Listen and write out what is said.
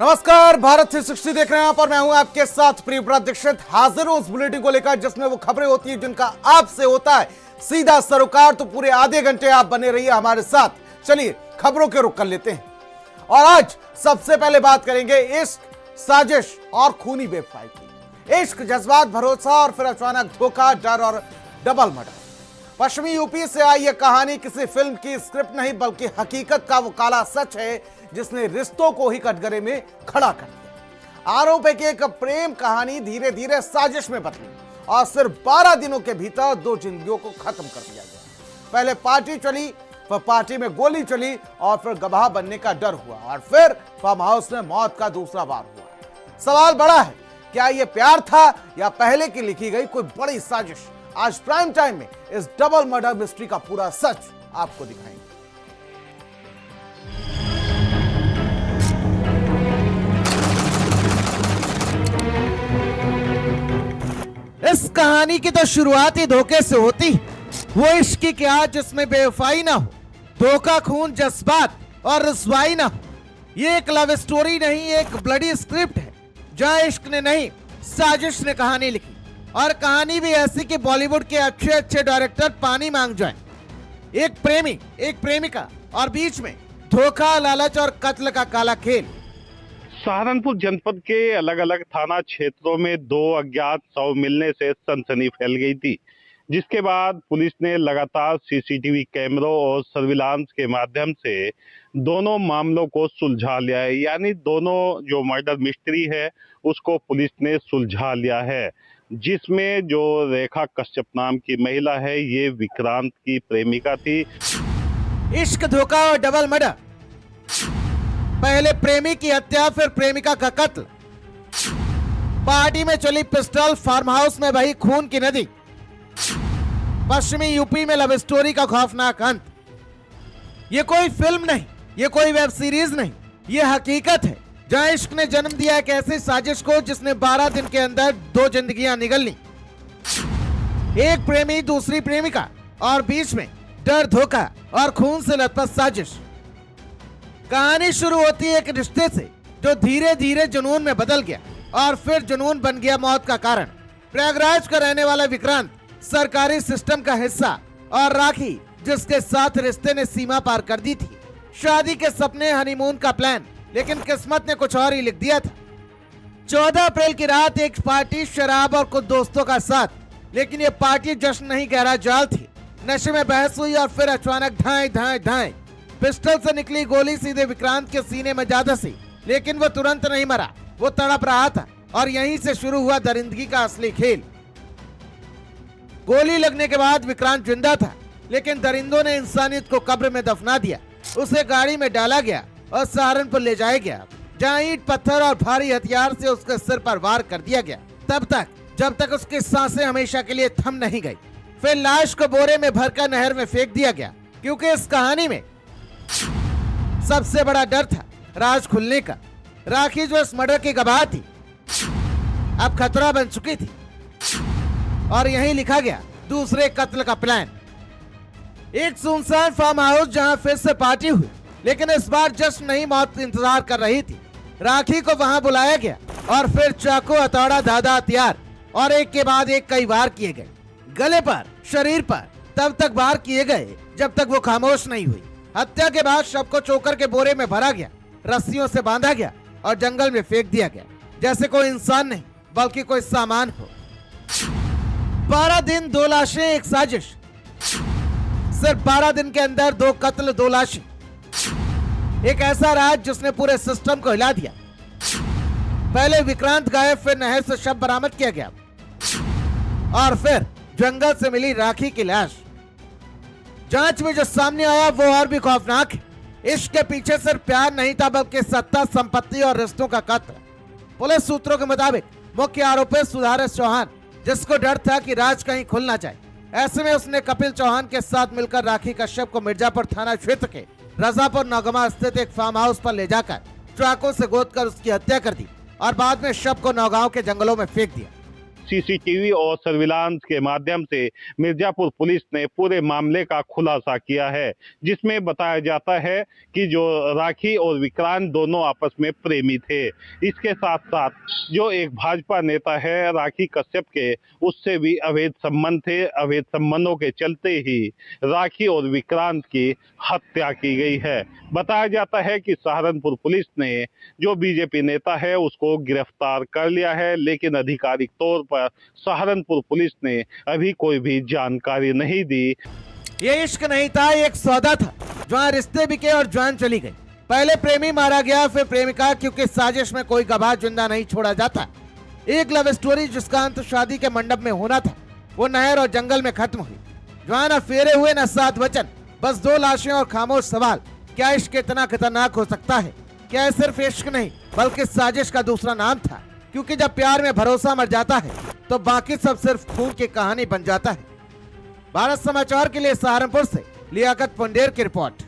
नमस्कार, भारत 360 देख रहे हैं आप और मैं हूं आपके साथ प्रियव्रत दीक्षित। हाजिर हूं उस बुलेटिन को लेकर जिसमें वो खबरें होती हैं जिनका आपसे होता है सीधा सरोकार। तो पूरे आधे घंटे आप बने रहिए हमारे साथ। चलिए खबरों के रुख कर लेते हैं और आज सबसे पहले बात करेंगे इश्क, साजिश और खूनी बेवफाई की। इश्क, जज्बात, भरोसा और फिर अचानक धोखा, डर और डबल मर्डर। पश्चिमी यूपी से आई यह कहानी किसी फिल्म की स्क्रिप्ट नहीं बल्कि हकीकत का वो काला सच है जिसने रिश्तों को ही कटघरे में खड़ा कर दिया। आरोप है कि एक प्रेम कहानी धीरे धीरे साजिश में बदली और सिर्फ 12 दिनों के भीतर 2 जिंदगियों को खत्म कर दिया गया। पहले पार्टी चली, फिर पार्टी में गोली चली और फिर गवाह बनने का डर हुआ और फिर फार्म हाउस में मौत का दूसरा वार हुआ। सवाल बड़ा है, क्या यह प्यार था या पहले की लिखी गई कोई बड़ी साजिश? आज प्राइम टाइम में इस डबल मर्डर मिस्ट्री का पूरा सच आपको दिखाएंगे। इस कहानी की तो शुरुआत ही धोखे से होती। वो इश्क की क्या जिसमें बेवफाई ना हो, धोखा, खून, जज्बात और रुसवाई ना हो। ये एक लव स्टोरी नहीं, एक ब्लडी स्क्रिप्ट है जहां इश्क ने नहीं साजिश ने कहानी लिखी। और कहानी भी ऐसी कि बॉलीवुड के अच्छे अच्छे डायरेक्टर पानी मांग जाएं। एक प्रेमी, एक प्रेमिका और बीच में धोखा, लालच और कत्ल का काला खेल। सहारनपुर जनपद के अलग अलग थाना क्षेत्रों में 2 अज्ञात शव मिलने से सनसनी फैल गई थी, जिसके बाद पुलिस ने लगातार सीसीटीवी कैमरों और सर्विलांस के माध्यम से दोनों मामलों को सुलझा लिया है। यानी दोनों जो मर्डर मिस्ट्री है उसको पुलिस ने सुलझा लिया है, जिसमें जो रेखा कश्यप नाम की महिला है ये विक्रांत की प्रेमिका थी। इश्क, धोखा और डबल मर्डर। पहले प्रेमी की हत्या, फिर प्रेमिका का कत्ल। पार्टी में चली पिस्टल, फार्म हाउस में बही खून की नदी। पश्चिमी यूपी में लव स्टोरी का खौफनाक अंत। ये कोई फिल्म नहीं, ये कोई वेब सीरीज नहीं, ये हकीकत है जहां इश्क ने जन्म दिया एक ऐसी साजिश को जिसने 12 दिन के अंदर 2 जिंदगियां निगल ली। एक प्रेमी, दूसरी प्रेमिका और बीच में डर, धोखा और खून से लथपथ साजिश। कहानी शुरू होती है एक रिश्ते से जो धीरे धीरे जुनून में बदल गया और फिर जुनून बन गया मौत का कारण। प्रयागराज का रहने वाला विक्रांत सरकारी सिस्टम का हिस्सा और राखी जिसके साथ रिश्ते ने सीमा पार कर दी थी। शादी के सपने, हनीमून का प्लान, लेकिन किस्मत ने कुछ और ही लिख दिया था। 14 अप्रैल की रात एक पार्टी, शराब और कुछ दोस्तों का साथ, लेकिन ये पार्टी जश्न नहीं गहरा जाल थी। नशे में बहस हुई और फिर अचानक धाए धाए धाए पिस्टल से निकली गोली सीधे विक्रांत के सीने में जा धसी। लेकिन वो तुरंत नहीं मरा, वो तड़प रहा था और यहीं से शुरू हुआ दरिंदगी का असली खेल। गोली लगने के बाद विक्रांत जिंदा था, लेकिन दरिंदों ने इंसानियत को कब्र में दफना दिया। उसे गाड़ी में डाला गया और सहारनपुर ले जाया गया, जहां ईंट, पत्थर और भारी हथियार से उसके सिर पर वार कर दिया गया, तब तक जब तक उसकी सांसें हमेशा के लिए थम नहीं गई। फिर लाश को बोरे में भरकर नहर में फेंक दिया गया, क्योंकि इस कहानी में सबसे बड़ा डर था राज खुलने का। राखी जो इस मर्डर की गवाह थी अब खतरा बन चुकी थी और यहीं लिखा गया दूसरे कत्ल का प्लान। एक सुनसान फार्म हाउस जहां फिर से पार्टी हुई, लेकिन इस बार जश्न नहीं, मौत इंतजार कर रही थी। राखी को वहां बुलाया गया और फिर चाकू, हथौड़ा, धाधा, हथियार और एक के बाद एक कई वार किए गए। गले पर, शरीर पर तब तक वार किए गए जब तक वो खामोश नहीं हुई। हत्या के बाद शव को चोकर के बोरे में भरा गया, रस्सियों से बांधा गया और जंगल में फेंक दिया गया, जैसे कोई इंसान नहीं बल्कि कोई सामान हो। 12 दिन, 2 लाशें, एक साजिश। सिर्फ 12 दिन के अंदर 2 कत्ल, 2 लाशें। एक ऐसा राज जिसने पूरे सिस्टम को हिला दिया। पहले विक्रांत गायब, फिर नहर से शव बरामद किया गया और फिर जंगल से मिली राखी की लाश। जांच में जो सामने आया वो और भी खौफनाक है। इश्क के पीछे सिर्फ प्यार नहीं था बल्कि सत्ता, संपत्ति और रिश्तों का कत्ल। पुलिस सूत्रों के मुताबिक मुख्य आरोपी सुधारेश चौहान, जिसको डर था कि राज कहीं खुल ना जाए, ऐसे में उसने कपिल चौहान के साथ मिलकर राखी कश्यप को मिर्जापुर थाना क्षेत्र के रजापुर नौगमा स्थित एक फार्म हाउस पर ले जाकर चाकू से गोदकर उसकी हत्या कर दी और बाद में शव को नौगांव के जंगलों में फेंक दिया। सीसीटीवी और सर्विलांस के माध्यम से मिर्जापुर पुलिस ने पूरे मामले का खुलासा किया है, जिसमें बताया जाता है कि जो राखी और विक्रांत दोनों आपस में प्रेमी थे। इसके साथ साथ जो एक भाजपा नेता है राखी कश्यप के, उससे भी अवैध संबंध थे। अवैध संबंधों के चलते ही राखी और विक्रांत की हत्या की गई है। बताया जाता है कि सहारनपुर पुलिस ने जो बीजेपी नेता है उसको गिरफ्तार कर लिया है, लेकिन आधिकारिक तौर पर सहारनपुर पुलिस ने अभी कोई भी जानकारी नहीं दी। ये इश्क नहीं था, ये एक सौदा था जहाँ रिश्ते बिके और जान चली गई। पहले प्रेमी मारा गया, फिर प्रेमिका, क्योंकि साजिश में कोई गवाह जिंदा नहीं छोड़ा जाता। एक लव स्टोरी जिसका अंत शादी के मंडप में होना था, वो नहर और जंगल में खत्म हुई, जहाँ न फेरे हुए न सात वचन, बस दो लाशें और खामोश सवाल। क्या इश्क इतना खतरनाक हो सकता है? क्या ये सिर्फ इश्क नहीं बल्कि साजिश का दूसरा नाम था? क्योंकि जब प्यार में भरोसा मर जाता है तो बाकी सब सिर्फ खून की कहानी बन जाता है। भारत समाचार के लिए सहारनपुर से लियाकत पंडेर की रिपोर्ट।